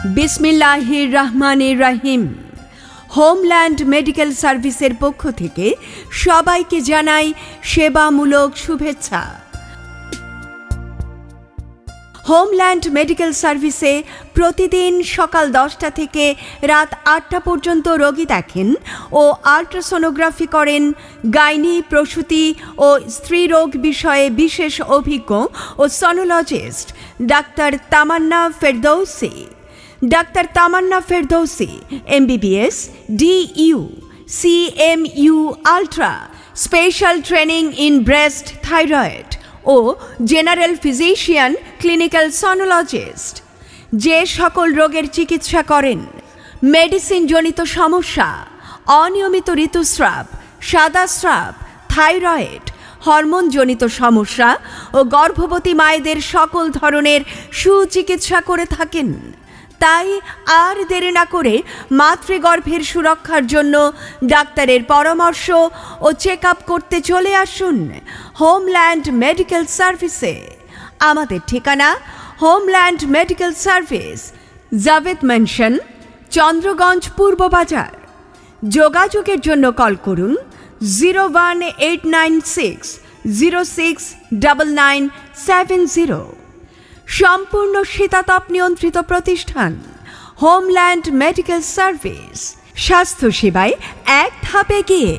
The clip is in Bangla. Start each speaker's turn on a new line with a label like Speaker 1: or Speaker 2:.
Speaker 1: বিসমিল্লাহির রহমানির রহিম। হোমল্যান্ড মেডিকেল সার্ভিসের পক্ষ থেকে সবাইকে জানাই সেবামূলক শুভেচ্ছা। হোমল্যান্ড মেডিকেল সার্ভিসে প্রতিদিন সকাল 10টা থেকে রাত 8টা পর্যন্ত রোগী দেখেন ও আল্ট্রাসোনোগ্রাফি করেন গাইনি, প্রসূতি ও স্ত্রীরোগ বিষয়ে বিশেষ অভিজ্ঞ ও sonologist doctor Tamanna Ferdousi. Doctor Tamanna Ferdousi MBBS, DU, CMU ultra, special training in breast, thyroid ও জেনারেল ফিজিশিয়ান, ক্লিনিক্যাল সোনোলজিস্ট। যে সকল রোগের চিকিৎসা করেন মেডিসিন জনিত সমস্যা, অনিয়মিত ঋতুস্রাব, সাদা স্রাব, থাইরয়েড, হরমোনজনিত সমস্যা ও গর্ভবতী মায়েদের সকল ধরনের সুচিকিৎসা করে থাকেন। তাই আর দেরি না করে মাতৃগর্ভের সুরক্ষার জন্য ডাক্তারের পরামর্শ ও চেক আপ করতে চলে আসুন হোমল্যান্ড মেডিকেল সার্ভিসে। আমাদের ঠিকানা homeland medical service, Javed mansion, Chandraganj পূর্ব বাজার। যোগাযোগের জন্য কল করুন 01896069970। সম্পূর্ণ শীতাতপ নিয়ন্ত্রিত প্রতিষ্ঠান হোমল্যান্ড মেডিকেল সার্ভিস, স্বাস্থ্য সেবায় এক ধাপ এগিয়ে।